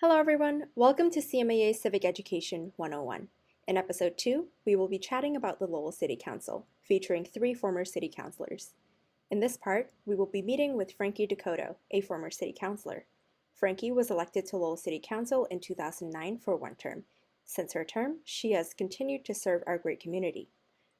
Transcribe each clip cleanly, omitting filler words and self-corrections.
Hello everyone, welcome to CMAA Civic Education 101. In episode 2, we will be chatting about the Lowell City Council, featuring 3 former city councilors. In this part, we will be meeting with Franky Descoteaux, a former city councilor. Franky was elected to Lowell City Council in 2009 for 1 term. Since her term, she has continued to serve our great community.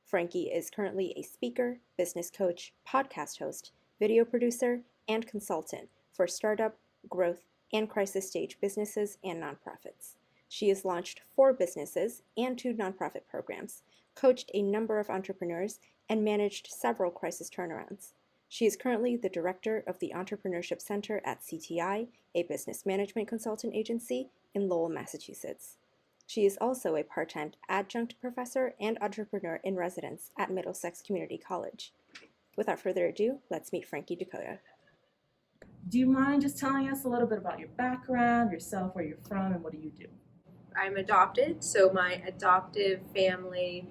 Franky is currently a speaker, business coach, podcast host, video producer, and consultant for startup, growth, and crisis stage businesses and nonprofits. She has launched 4 businesses and 2 nonprofit programs, coached a number of entrepreneurs, and managed several crisis turnarounds. She is currently the director of the Entrepreneurship Center at CTI, a business management consultant agency in Lowell, Massachusetts. She is also a part-time adjunct professor and entrepreneur in residence at Middlesex Community College. Without further ado, let's meet Franky Descoteaux. Do you mind just telling us a little bit about your background, yourself, where you're from, and what do you do? I'm adopted, so my adoptive family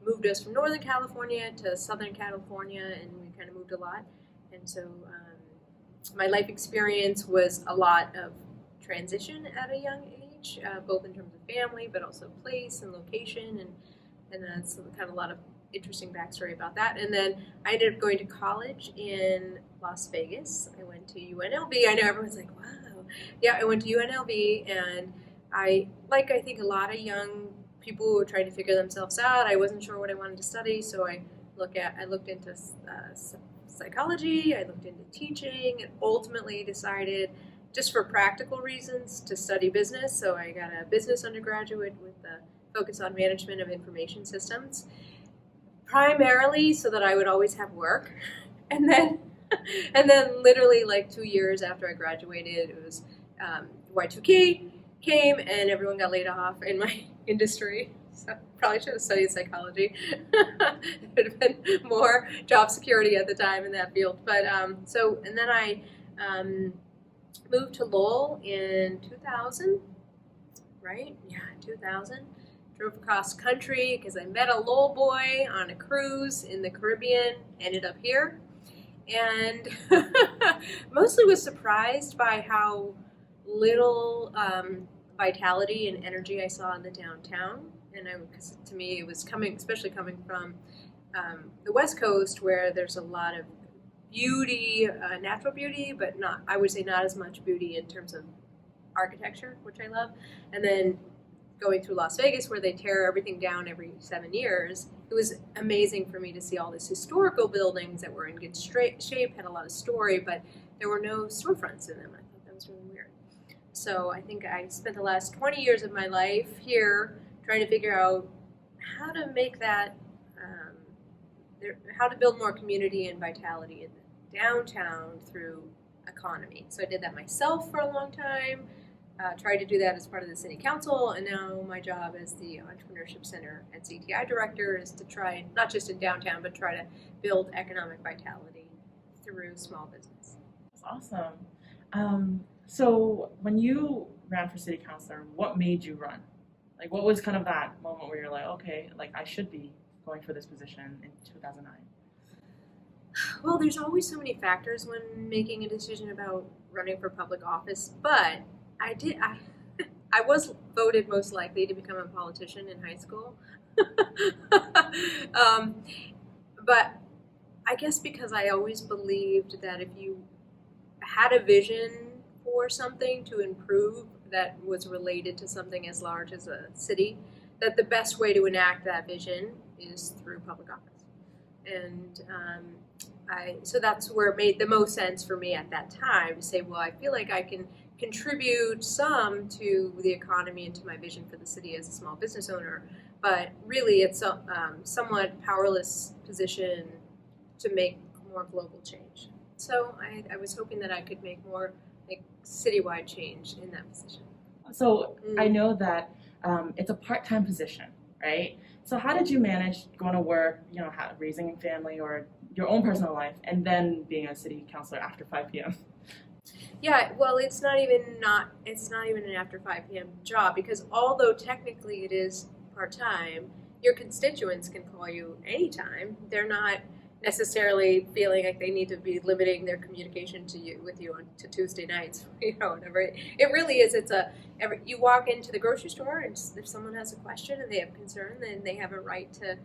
moved us from Northern California to Southern California, and we kind of moved a lot. And so my life experience was a lot of transition at a young age, both in terms of family, but also place and location, and that's kind of a lot of interesting backstory about that. And then I ended up going to college in Las Vegas. I went to UNLV. I know everyone's like, wow. Yeah, I went to UNLV, and I think a lot of young people who were trying to figure themselves out, I wasn't sure what I wanted to study, so I looked into psychology, I looked into teaching, and ultimately decided, just for practical reasons, to study business. So I got a business undergraduate with a focus on management of information systems, primarily so that I would always have work. And then literally like 2 years after I graduated, it was Y2K came and everyone got laid off in my industry. So probably should have studied psychology. It would have been more job security at the time in that field. But and then I moved to Lowell in 2000, right? Yeah, 2000. Drove across country because I met a Lowell boy on a cruise in the Caribbean, ended up here, and mostly was surprised by how little vitality and energy I saw in the downtown. And because to me it was especially coming from the West Coast, where there's a lot of beauty, natural beauty, but I would say not as much beauty in terms of architecture, which I love. And then going through Las Vegas, where they tear everything down every 7 years, it was amazing for me to see all these historical buildings that were in good shape, had a lot of story, but there were no storefronts in them. I thought that was really weird. So I think I spent the last 20 years of my life here trying to figure out how to make that, how to build more community and vitality in the downtown through economy. So I did that myself for a long time. Tried to do that as part of the City Council, and now my job as the Entrepreneurship Center at CTI Director is to try, not just in downtown, but try to build economic vitality through small business. That's awesome. So when you ran for City Councilor, what made you run? Like, what was kind of that moment where you're like, okay, like I should be going for this position in 2009? Well, there's always so many factors when making a decision about running for public office, but I was voted most likely to become a politician in high school. But I guess because I always believed that if you had a vision for something to improve that was related to something as large as a city, that the best way to enact that vision is through public office. And so that's where it made the most sense for me at that time to say, well, I feel like I can contribute some to the economy and to my vision for the city as a small business owner, but really it's a somewhat powerless position to make more global change. So I was hoping that I could make more like citywide change in that position. So I know that it's a part-time position, right? So how did you manage going to work, raising a family or your own personal life, and then being a city councilor after 5 p.m.? Yeah, well, it's not even an after 5 p.m. job, because although technically it is part-time, your constituents can call you anytime. They're not necessarily feeling like they need to be limiting their communication to you with you on to Tuesday nights, whatever. It really is. You walk into the grocery store, and if someone has a question and they have concern, then they have a right to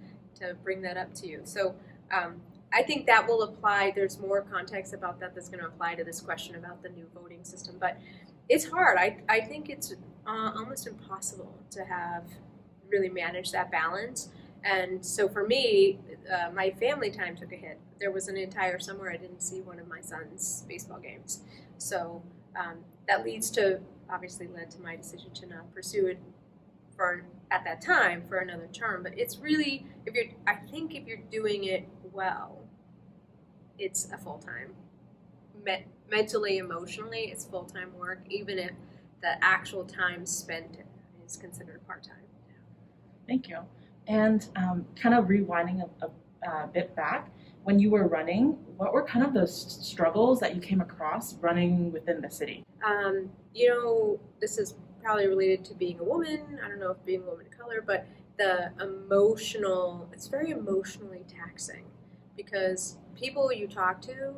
bring that up to you. So I think that will apply. There's more context about that's going to apply to this question about the new voting system, but it's hard. I think it's almost impossible to really manage that balance. And so for me, my family time took a hit. There was an entire summer I didn't see one of my son's baseball games. So that obviously led to my decision to not pursue it at that time for another term. But it's really, I think if you're doing it well, it's a full-time. Mentally, emotionally, it's full-time work, even if the actual time spent is considered part-time. Thank you. And kind of rewinding a bit back, when you were running, what were kind of those struggles that you came across running within the city? This is probably related to being a woman. I don't know if being a woman of color, but it's very emotionally taxing because people you talk to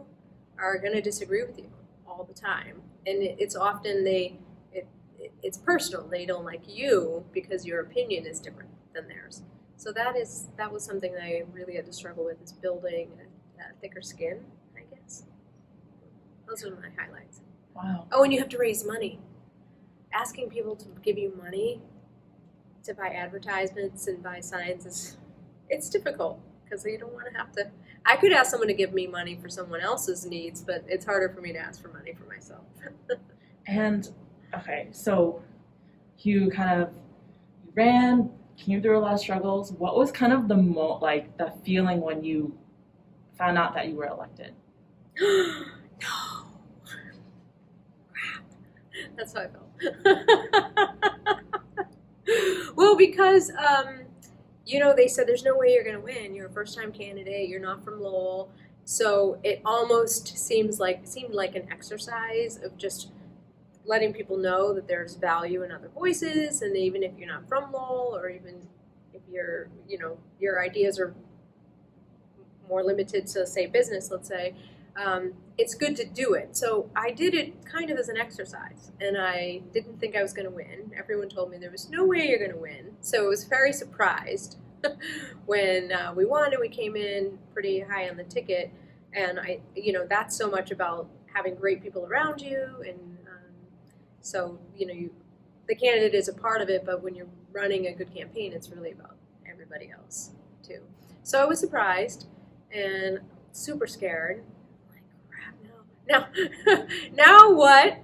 are going to disagree with you all the time. And it's often it's personal. They don't like you because your opinion is different than theirs. So that was something that I really had to struggle with, is building a thicker skin, I guess. Those are my highlights. Wow. Oh, and you have to raise money. Asking people to give you money to buy advertisements and buy signs it's difficult because you don't want to have to. I could ask someone to give me money for someone else's needs, but it's harder for me to ask for money for myself. And, okay, so you ran, came through a lot of struggles. What was kind of the feeling when you found out that you were elected? No. Crap. That's how I felt. Well, because, they said there's no way you're going to win. You're a first-time candidate. You're not from Lowell. So it almost seemed like an exercise of just letting people know that there's value in other voices, and even if you're not from Lowell, or even if your ideas are more limited to, say, business, let's say, it's good to do it. So I did it kind of as an exercise, and I didn't think I was going to win. Everyone told me there was no way you're going to win. So I was very surprised when we won, and we came in pretty high on the ticket. And that's so much about having great people around you, and so, the candidate is a part of it, but when you're running a good campaign, it's really about everybody else, too. So I was surprised and super scared. I'm like, crap, no. Now what?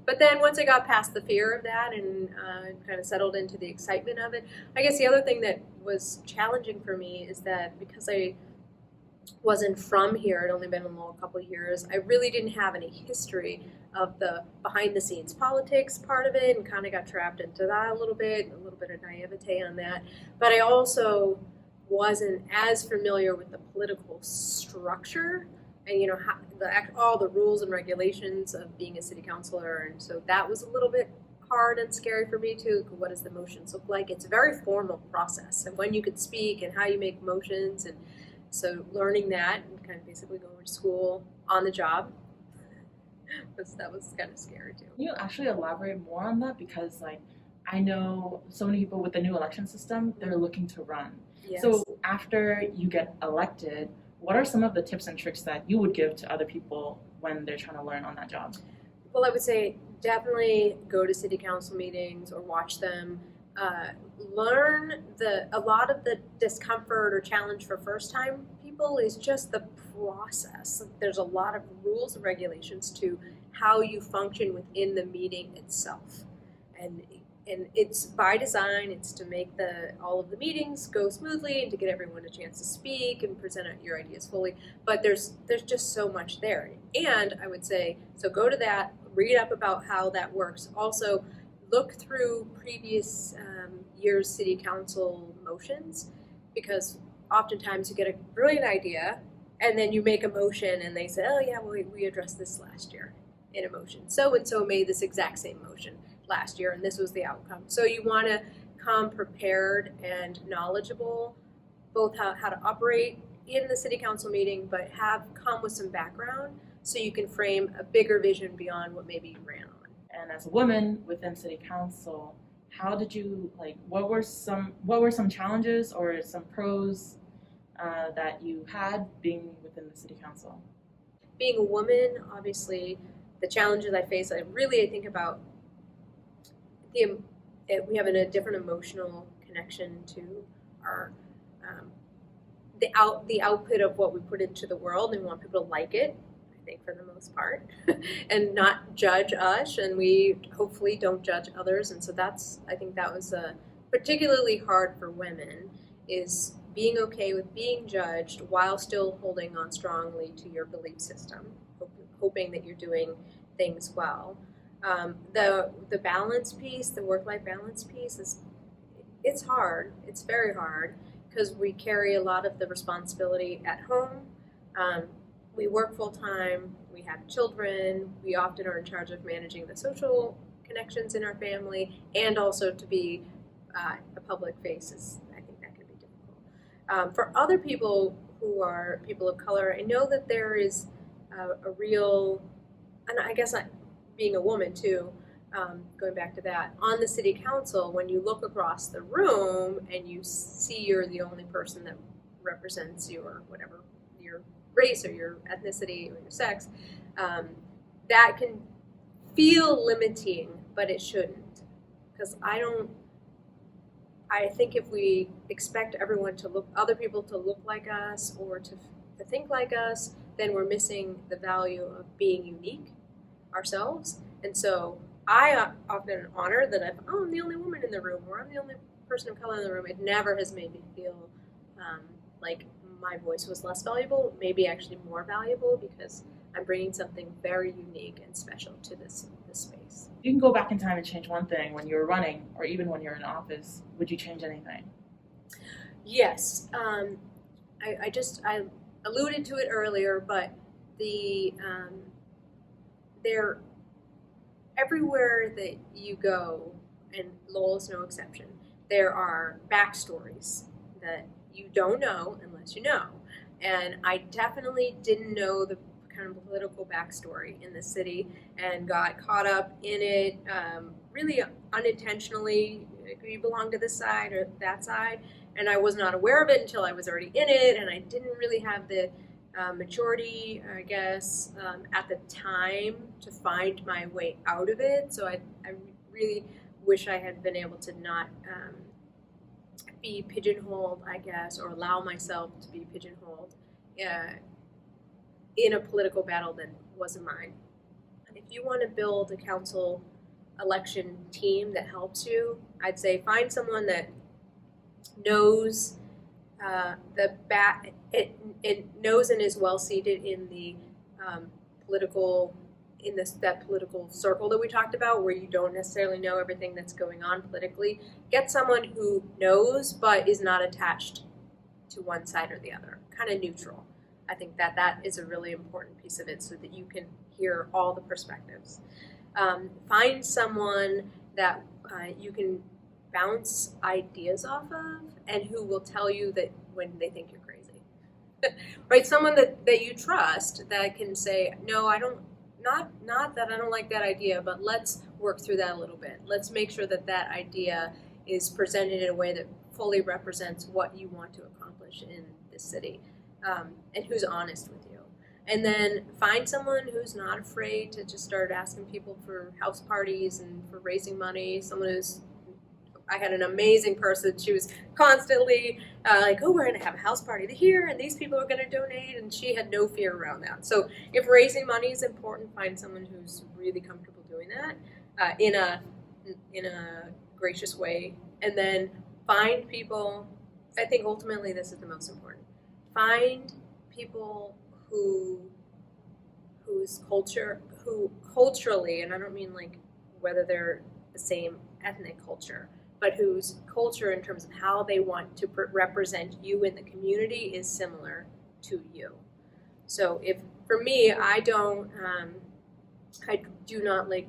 But then once I got past the fear of that and kind of settled into the excitement of it, I guess the other thing that was challenging for me is that because I wasn't from here, I'd only been in Lowell a couple of years, I really didn't have any history of the behind-the-scenes politics part of it, and kind of got trapped into that a little bit of naivete on that. But I also wasn't as familiar with the political structure and all the rules and regulations of being a city councilor, and so that was a little bit hard and scary for me too. What does the motions look like? It's a very formal process, and when you could speak and how you make motions, and so learning that and kind of basically going to school on the job. That was kind of scary too. Can you actually elaborate more on that? Because I know so many people with the new election system, they're looking to run. Yes. So after you get elected, what are some of the tips and tricks that you would give to other people when they're trying to learn on that job? Well, I would say definitely go to city council meetings or watch them. Learn a lot of the discomfort or challenge for first-time people is just the process. There's a lot of rules and regulations to how you function within the meeting itself, and it's by design. It's to make all of the meetings go smoothly and to get everyone a chance to speak and present your ideas fully. But there's just so much there, and I would say so. Go to that, read up about how that works. Also, look through previous year's city council motions, because oftentimes you get a brilliant idea and then you make a motion and they say, oh yeah, well, we addressed this last year in a motion. So-and-so made this exact same motion last year and this was the outcome. So you want to come prepared and knowledgeable, both how to operate in the city council meeting, but come with some background so you can frame a bigger vision beyond what maybe you ran on. And as a woman within city council, how did you, like, what were some challenges or some pros that you had being within the city council? Being a woman, obviously, the challenges I face, I think about we have a different emotional connection to our the output of what we put into the world, and we want people to like it, I think, for the most part, and not judge us, and we hopefully don't judge others. And so I think that was particularly hard for women, is being okay with being judged while still holding on strongly to your belief system, hoping that you're doing things well. The balance piece, the work-life balance piece, it's hard. It's very hard because we carry a lot of the responsibility at home. We work full-time, we have children, we often are in charge of managing the social connections in our family, and also to be a public face. I think that can be difficult. For other people who are people of color, I know that there is a real, and I guess being a woman too, going back to that, on the city council, when you look across the room and you see you're the only person that represents your race or your ethnicity or your sex, that can feel limiting, but it shouldn't. Because I think if we expect other people to look like us or to think like us, then we're missing the value of being unique ourselves. And so I often honor that I'm the only woman in the room, or I'm the only person of color in the room. It never has made me feel like my voice was less valuable, maybe actually more valuable, because I'm bringing something very unique and special to this space. You can go back in time and change one thing when you were running, or even when you're in office. Would you change anything? Yes. I alluded to it earlier, but they're everywhere that you go, and Lowell is no exception, there are backstories that you don't know unless you know. And I definitely didn't know the kind of political backstory in the city and got caught up in it really unintentionally. You belong to this side or that side, and I was not aware of it until I was already in it, and I didn't really have the maturity, I guess, at the time to find my way out of it. So I really wish I had been able to not be pigeonholed, I guess, or allow myself to be pigeonholed in a political battle that wasn't mine. If you want to build a council election team that helps you, I'd say find someone that knows it knows and is well seated in the political circle that we talked about, where you don't necessarily know everything that's going on politically. Get someone who knows but is not attached to one side or the other, kind of neutral. I think that is a really important piece of it, so that you can hear all the perspectives. Find someone that you can bounce ideas off of, and who will tell you that when they think you're crazy. Right? Someone that you trust that can say, no, I don't, not that I don't like that idea, but let's work through that a little bit. Let's make sure that idea is presented in a way that fully represents what you want to accomplish in this city, and who's honest with you. And then find someone who's not afraid to just start asking people for house parties and for raising money. I had an amazing person. She was constantly like, oh, we're going to have a house party here, and these people are going to donate, and she had no fear around that. So if raising money is important, find someone who's really comfortable doing that in a gracious way. And then find people, I think ultimately this is the most important, find people who culturally, and I don't mean like whether they're the same ethnic culture, but whose culture in terms of how they want to represent you in the community is similar to you. So if, for me, I do not like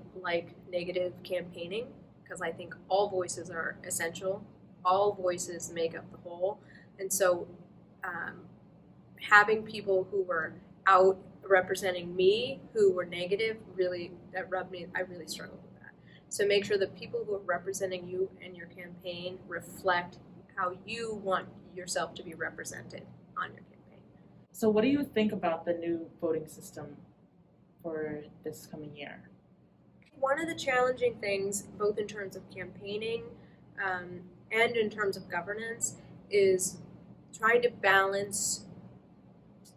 negative campaigning, because I think all voices are essential. All voices make up the whole. And so having people who were out representing me who were negative, really, that rubbed me, I really struggled with that. So make sure that people who are representing you and your campaign reflect how you want yourself to be represented on your campaign. So what do you think about the new voting system for this coming year? One of the challenging things, both in terms of campaigning and in terms of governance, is trying to balance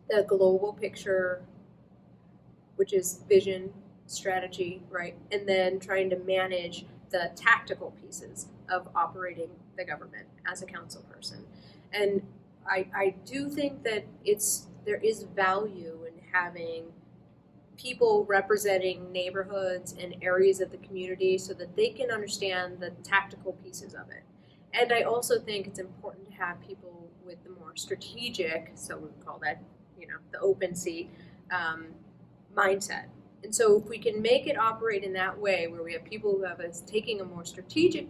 the global picture, which is vision, strategy, right? And then trying to manage the tactical pieces of operating the government as a council person. And I do think that there is value in having people representing neighborhoods and areas of the community so that they can understand the tactical pieces of it. And I also think it's important to have people with the more strategic, so we call that, the open seat mindset. And so if we can make it operate in that way, where we have people who have taking a more strategic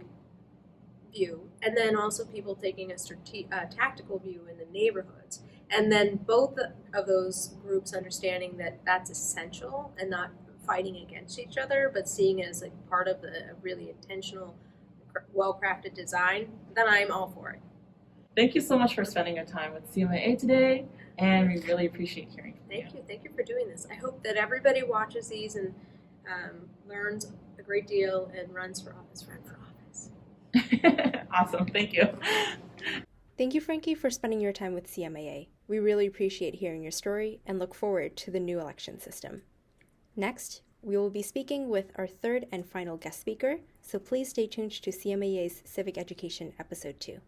view, and then also people taking a tactical view in the neighborhoods, and then both of those groups understanding that that's essential and not fighting against each other, but seeing it as like part of the really intentional, well-crafted design, then I'm all for it. Thank you so much for spending your time with CMAA today, and we really appreciate hearing from you. Thank you for doing this. I hope that everybody watches these and learns a great deal and runs for office. Run for office. Awesome, thank you. Thank you, Franky, for spending your time with CMAA. We really appreciate hearing your story and look forward to the new election system. Next, we will be speaking with our third and final guest speaker, so please stay tuned to CMAA's Civic Education Episode 2.